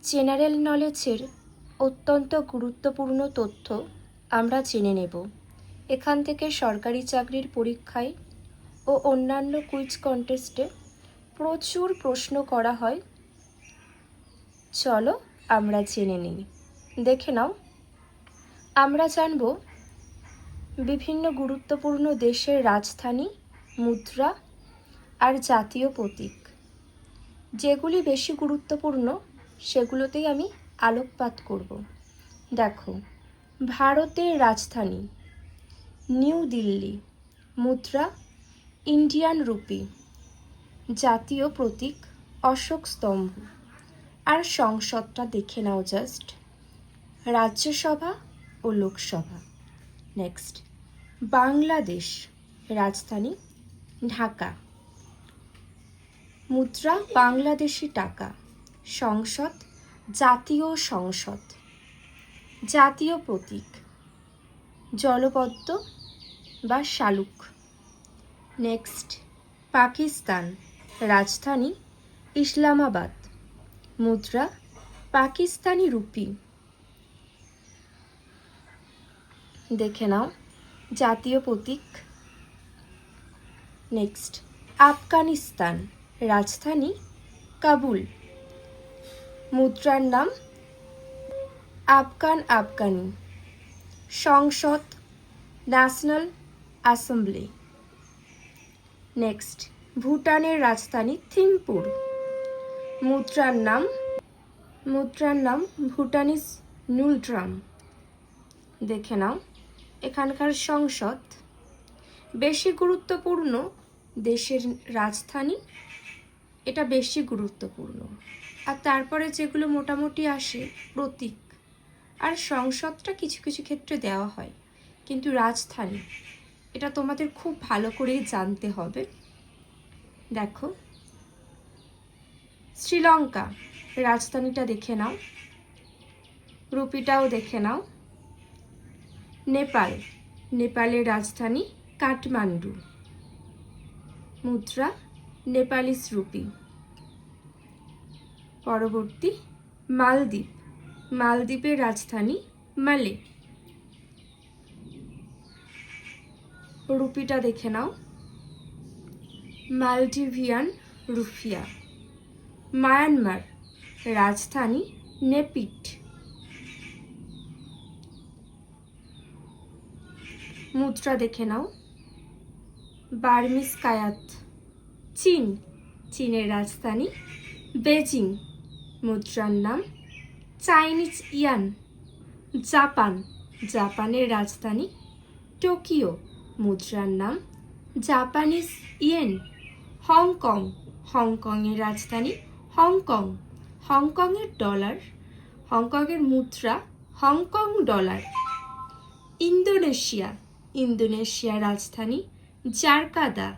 General নলেজের অত্যন্ত গুরুত্বপূর্ণ তথ্য আমরা জেনে নেব। এখান থেকে সরকারি চাকরির পরীক্ষায় ও অন্যান্য কুইজ কন্টেস্টে প্রচুর প্রশ্ন করা হয়। চলো আমরা জেনে নিই। দেখে নাও, আমরা জানব বিভিন্ন গুরুত্বপূর্ণ দেশের রাজধানী, মুদ্রা আর জাতীয় প্রতীক। যেগুলি বেশি গুরুত্বপূর্ণ সেগুলোতেই আমি আলোকপাত করব। দেখো, ভারতের রাজধানী নিউ দিল্লি, মুদ্রা ইন্ডিয়ান রুপি, জাতীয় প্রতীক অশোক স্তম্ভ। আর সংসদটা দেখে নাও জাস্ট, রাজ্যসভা ও লোকসভা। নেক্সট, বাংলাদেশ রাজধানী ঢাকা, মুদ্রা বাংলাদেশি টাকা, সংসদ জাতীয় সংসদ, জাতীয় প্রতীক জলপদ্ম বা শালুক। নেক্সট, পাকিস্তান রাজধানী ইসলামাবাদ, মুদ্রা পাকিস্তানি রুপি। দেখে নাও, জাতীয় প্রতীক। নেক্সট, আফগানিস্তান রাজধানী কাবুল, মুদ্রার নাম আফগানি, সংসদ ন্যাশনাল অ্যাসেম্বলি। নেক্সট, ভুটানের রাজধানী থিম্পুর, মুদ্রার নাম ভুটানিজ নুলট্রাম। দেখে নাও, এখানকার সংসদ। বেশি গুরুত্বপূর্ণ দেশের রাজধানী, এটা বেশি গুরুত্বপূর্ণ। আর তারপরে যেগুলো মোটামুটি আসে প্রতীক আর সংসদটা কিছু কিছু ক্ষেত্রে দেওয়া হয়, কিন্তু রাজধানী এটা তোমাদের খুব ভালো করেই জানতে হবে। দেখো, শ্রীলঙ্কা রাজধানীটা দেখে নাও, রুপিটাও দেখে নাও। নেপালের রাজধানী কাঠমান্ডু, মুদ্রা নেপালিস রুপি। পরবর্তী, মালদ্বীপের রাজধানী মালে, রুপিটা দেখে নাও, মালডিভিয়ান রুফিয়া। মায়ানমার রাজধানী নেপিট, মুদ্রা দেখে নাও, বার্মিজ কায়াত। চীনের রাজধানী বেজিং, মুদ্রার নাম চাইনিজ ইয়ান। জাপানের রাজধানী টোকিও, মুদ্রার নাম জাপানিজ ইয়েন। হংকংয়ের রাজধানী হংকংয়ের মুদ্রা হংকং ডলার। ইন্দোনেশিয়ার রাজধানী জাকার্তা,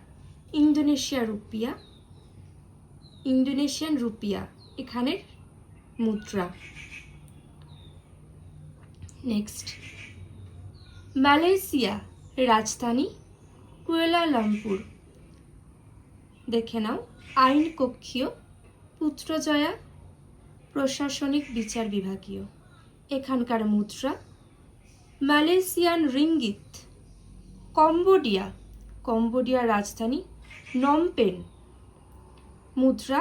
ইন্দোনেশিয়ান রুপিয়া এখানের মুদ্রা। নেক্সট, মালয়েশিয়া রাজধানী কুয়ালালামপুর। দেখে নাও, আইন কক্ষীয়, পুত্রজয়া প্রশাসনিক বিচার বিভাগীয় এখানকার মুদ্রা মালয়েশিয়ান রিঙ্গিত। কম্বোডিয়ার রাজধানী নমপেন, মুদ্রা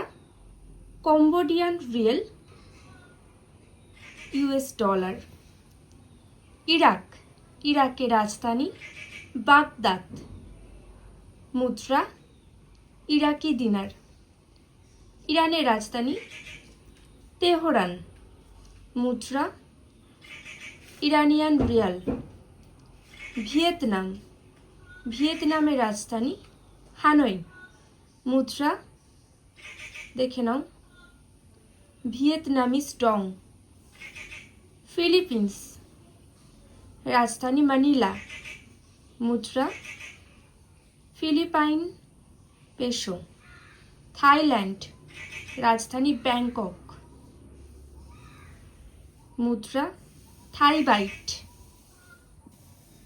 কম্বোডিয়ান রিয়েল, ইউএস ডলার। ইরাকের রাজধানী বাগদাদ, মুদ্রা ইরাকি দিনার। ইরানের রাজধানী তেহরান, মুদ্রা ইরানিয়ান রিয়াল। ভিয়েতনামের রাজধানী হানয়, মুদ্রা দেখে নাও ভিয়েতনামিজ ডং। ফিলিপিন্স রাজধানী মানিলা, মুদ্রা ফিলিপাইন পেসো। থাইল্যান্ড রাজধানী ব্যাংকক, মুদ্রা থাই বাইট।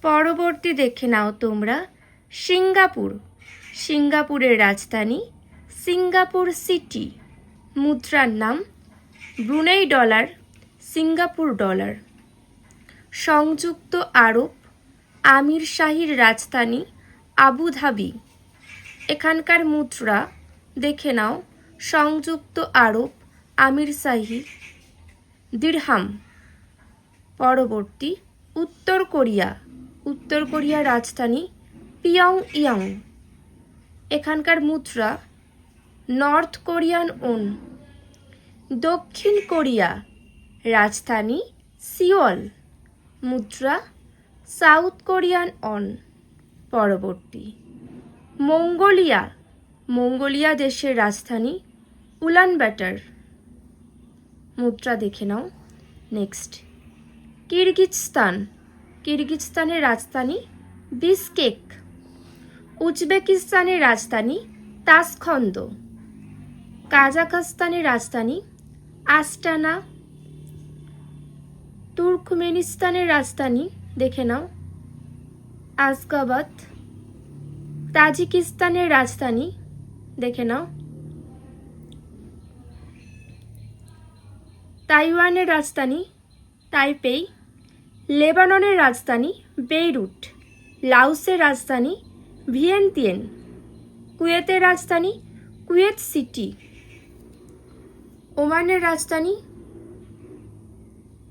পরবর্তী দেখে নাও তোমরা সিঙ্গাপুরের রাজধানী সিঙ্গাপুর সিটি, মুদ্রার নাম ব্রুনেই ডলার, সিঙ্গাপুর ডলার। সংযুক্ত আরব আমির শাহীর রাজধানী আবুধাবি। এখানকার মুদ্রা দেখে নাও, সংযুক্ত আরব আমির শাহী দিরহাম। পরবর্তী উত্তর কোরিয়া, উত্তর কোরিয়ার রাজধানী পিয়ংইয়ং। এখানকার মুদ্রা নর্থ কোরিয়ান ওন। দক্ষিণ কোরিয়া, রাজধানী সিওল, মুদ্রা সাউথ কোরিয়ান অন। পরবর্তী মঙ্গোলিয়া, মঙ্গোলিয়া দেশের রাজধানী উলানবাটার, মুদ্রা দেখে নাও। নেক্সট কিরগিজস্তান, কিরগিজস্তানের রাজধানী বিশকেক। উজবেকিস্তানের রাজধানী তাসখন্দ। কাজাখস্তানের রাজধানী আস্তানা। তুর্কমেনিস্তানের রাজধানী দেখে নাও আশগাবাদ। তাজিকিস্তানের রাজধানী দেখে নাও তাইওয়ানের রাজধানী তাইপেই। লেবাননের রাজধানী বেইরুট। লাওসের রাজধানী ভিয়েন্তিয়েন। কুয়েতের রাজধানী কুয়েত সিটি। ওমানের রাজধানী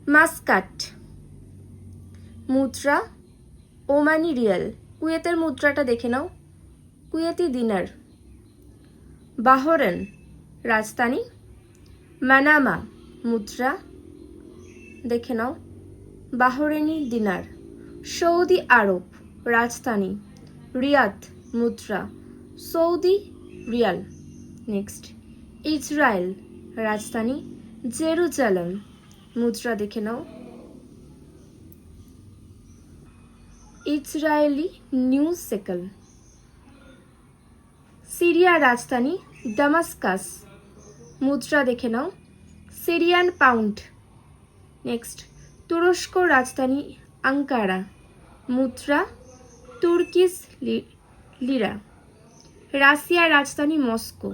মাসকাট। মুদ্রা ওমানি রিয়াল। কুয়েতের মুদ্রাটা দেখে নাও, কুয়েতি দিনার। বাহরেন রাজধানী মানামা, মুদ্রা দেখে নাও বাহরেনি দিনার। সৌদি আরব রাজধানী রিয়াদ, মুদ্রা সৌদি রিয়াল। নেক্সট ইসরায়েল রাজধানী জেরুজালেম, মুদ্রা দেখে নাও ইসরায়েলি নিউজ সেকেল। সিরিয়ার রাজধানী দামাস্কাস, মুদ্রা দেখে নাও সিরিয়ান পাউন্ড। নেক্সট তুরস্ক রাজধানী আঙ্কারা, মুদ্রা তুর্কিশ লিরা। রাশিয়ার রাজধানী মস্কো,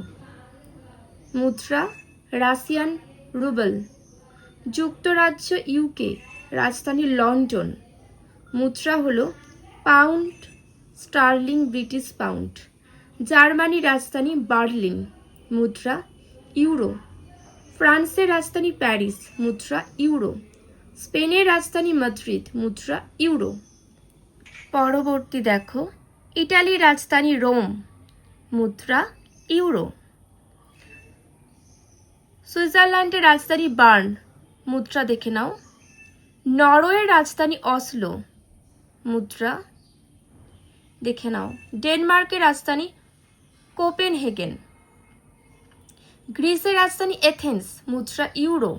মুদ্রা রাশিয়ান রুবেল। যুক্তরাজ্য ইউকে রাজধানী লন্ডন, মুদ্রা হলো পাউন্ড স্টার্লিং ব্রিটিশ পাউন্ড। জার্মানির রাজধানী বার্লিন, মুদ্রা ইউরো। ফ্রান্সের রাজধানী প্যারিস, মুদ্রা ইউরো। স্পেনের রাজধানী মাদ্রিদ, মুদ্রা ইউরো। পরবর্তী দেখো ইটালির রাজধানী রোম, মুদ্রা ইউরো। সুইজারল্যান্ডের রাজধানী বার্ন, মুদ্রা দেখে নাও। নরওয়ের রাজধানী অসলো, মুদ্রা দেখে নাও। ডেনমার্কের রাজধানী কোপেনহেগেন। গ্রিসের রাজধানী এথেন্স, মুদ্রা ইউরো।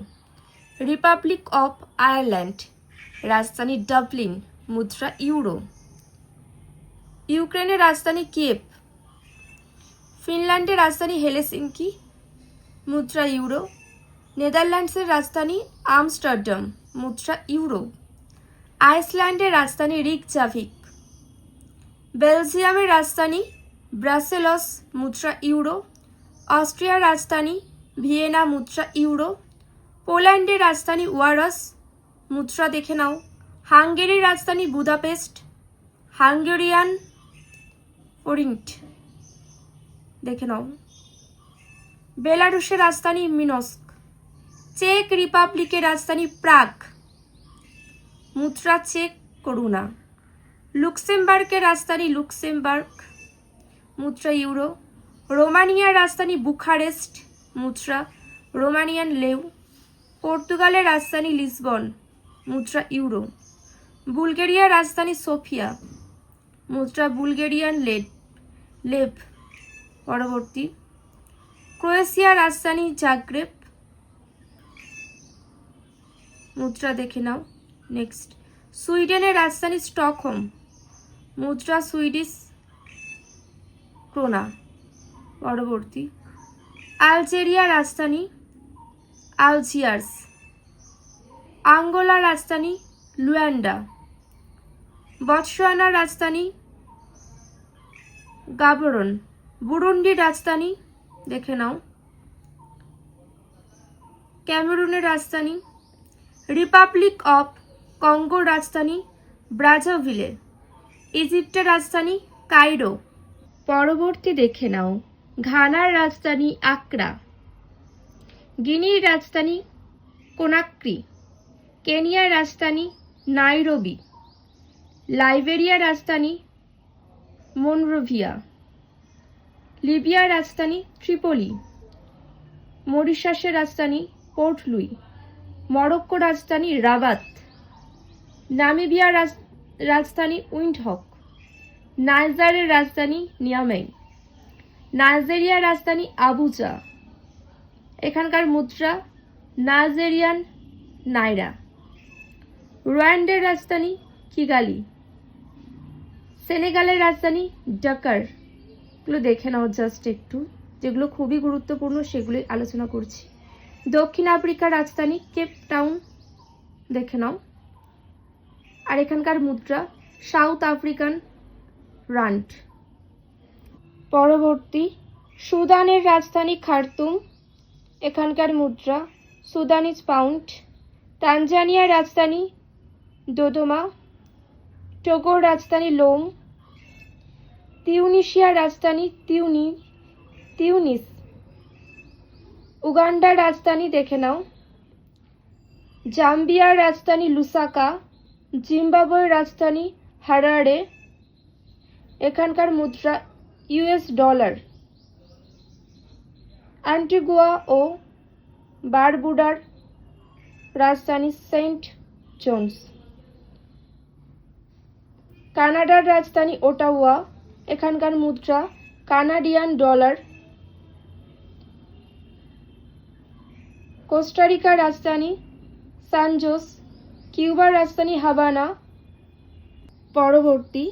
রিপাবলিক অফ আয়ারল্যান্ড রাজধানী ডাবলিন, মুদ্রা ইউরো। ইউক্রেনের রাজধানী কিয়েভ। ফিনল্যান্ডের রাজধানী হেলসিঙ্কি, মুদ্রা ইউরো। নেদারল্যান্ডসের রাজধানী আমস্টারডাম, মুদ্রা ইউরো। আইসল্যান্ডের রাজধানী রিকজাভিক। বেলজিয়ামের রাজধানী ব্রাসেলস, মুদ্রা ইউরো। অস্ট্রিয়ার রাজধানী ভিয়েনা, মুদ্রা ইউরো। পোল্যান্ডের রাজধানী ওয়ারস, মুদ্রা দেখে নাও। হাঙ্গেরির রাজধানী বুদাপেস্ট, হাঙ্গেরিয়ান ফরিন্ট দেখে নাও। বেলারুশের রাজধানী মিনস্ক। চেক রিপাবলিকের রাজধানী প্রাগ, মুদ্রা চেক করুনা। লুক্সেমবার্গের রাজধানী লুক্সেমবার্গ, মুদ্রা ইউরো। রোমানিয়ার রাজধানী বুখারেস্ট, মুদ্রা রোমানিয়ান লেউ। পর্তুগালের রাজধানী লিসবন, মুদ্রা ইউরো। বুলগেরিয়ার রাজধানী সোফিয়া, মুদ্রা বুলগেরিয়ান লেভ। পরবর্তী ক্রোয়েশিয়ার রাজধানী জাগ্রেব, মুদ্রা দেখে নাও। নেক্সট সুইডেনের রাজধানী স্টকহোম, মুদ্রা সুইডিশ ক্রোনা। পরবর্তী আলজেরিয়ার রাজধানী আলজিয়ার্স। আঙ্গোলার রাজধানী লুয়ান্ডা। বতসোয়ানার রাজধানী গাবরন। বুরুন্ডির রাজধানী দেখে নাও ক্যামেরুনের রাজধানী, রিপাবলিক অফ কঙ্গোর রাজধানী ব্রাজাভিলে, ইজিপ্টের রাজধানী কায়রো। পরবর্তী দেখে নাও, ঘানার রাজধানী আক্রা, গিনির রাজধানী কোনাক্রি, কেনিয়ার রাজধানী নাইরোবি, লাইবেরিয়ার রাজধানী মনরোভিয়া, লিবিয়ার রাজধানী ট্রিপলি, মরিশাসের রাজধানী পোর্ট লুই, মরক্কোর রাজধানী রাবাত, নামিবিয়ার রাজধানী উইন্ডহক, নাইজারের রাজধানী নিয়ামেই, নাইজেরিয়ার রাজধানী আবুজা, এখানকার মুদ্রা নাইজেরিয়ান নাইরা, রুয়ান্ডার রাজধানী কিগালি, সেনেগালের রাজধানী ডাকার। এগুলো দেখে নাও জাস্ট একটু, যেগুলো খুবই গুরুত্বপূর্ণ সেগুলোই আলোচনা করছি। দক্ষিণ আফ্রিকার রাজধানী কেপ টাউন, দেখে নাও। আর এখানকার মুদ্রা সাউথ আফ্রিকান রান্ড। পরবর্তী, সুদানের রাজধানী খার্তুম, এখানকার মুদ্রা সুদানিজ পাউন্ড। তানজানিয়ার রাজধানী দোদোমা, টোগোর রাজধানী লোম, তিউনিশিয়ার রাজধানী তিউনিস, উগান্ডার রাজধানী দেখে নাও, জাম্বিয়ার রাজধানী লুসাকা, জিম্বাবুয়ের রাজধানী হারারে, এখানকার মুদ্রা ইউএস ডলার। অ্যান্টিগুয়া ও বারবুডার রাজধানী সেন্ট জোন্স, কানাডার রাজধানী ওটাওয়া, এখানকার মুদ্রা কানাডিয়ান ডলার। কোস্টারিকার রাজধানী সান জোস, কিউবার রাজধানী হাভানা। পরবর্তী,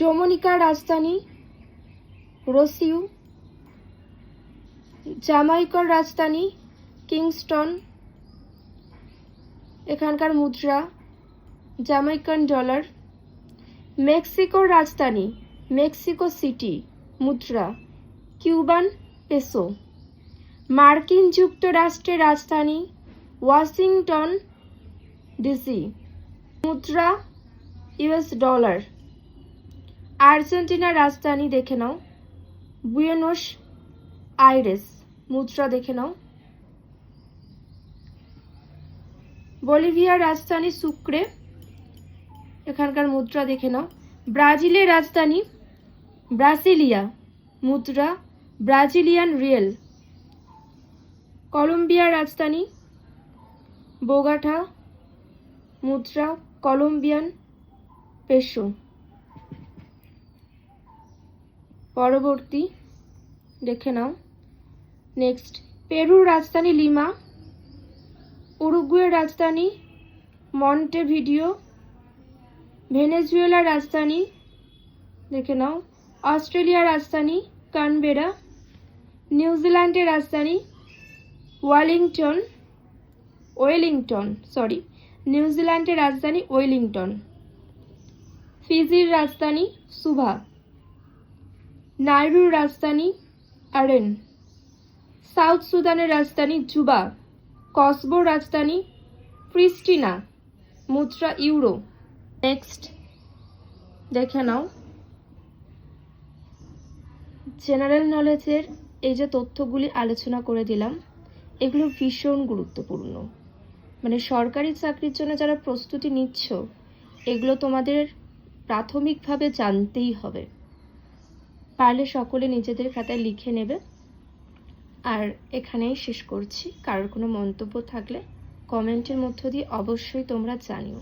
ডোমিনিকার রাজধানী রোসিউ, জামাইকার রাজধানী কিংস্টন, এখানকার মুদ্রা জামাইকান ডলার। মেক্সিকোর রাজধানী মেক্সিকো সিটি, মুদ্রা কিউবান পেসো। মার্কিন যুক্তরাষ্ট্রের রাজধানী ওয়াশিংটন ডিসি, মুদ্রা ইউএস ডলার। আর্জেন্টিনার রাজধানী দেখে নাও বুয়েনোস আইরেস, মুদ্রা দেখে নাও। বলিভিয়ার রাজধানী সুক্রে, এখানকার মুদ্রা দেখে নাও। ব্রাজিলের রাজধানী ব্রাসিলিয়া, মুদ্রা ব্রাজিলিয়ান রিয়েল। কলম্বিয়ার রাজধানী বোগাটা, মুদ্রা কলম্বিয়ান পেসো। পরবর্তী দেখে নাও, নেক্সট, পেরুর রাজধানী লিমা, উরুগুয়ের রাজধানী মন্টেভিডিও, ভেনেজুয়েলার রাজধানী দেখে নাও, অস্ট্রেলিয়ার রাজধানী কানবেরা, নিউজিল্যান্ডের রাজধানী নিউজিল্যান্ডের রাজধানী ওয়েলিংটন, ফিজির রাজধানী সুভা, নাইরুর রাজধানী আরেন, সাউথ সুদানের রাজধানী জুবা, কসবোর রাজধানী প্রিস্টিনা, মুদ্রা ইউরো। নেক্সট দেখে নাও, জেনারেল নলেজের এই যে তথ্যগুলি আলোচনা করে দিলাম, এগুলো ভীষণ গুরুত্বপূর্ণ। মানে সরকারি চাকরির জন্য যারা প্রস্তুতি নিচ্ছ, এগুলো তোমাদের প্রাথমিকভাবে জানতেই হবে। পারলে সকলে নিজেদের খাতায় লিখে নেবে। আর এখানেই শেষ করছি। কারোর কোনো মন্তব্য থাকলে কমেন্টের মধ্য দিয়ে অবশ্যই তোমরা জানিও।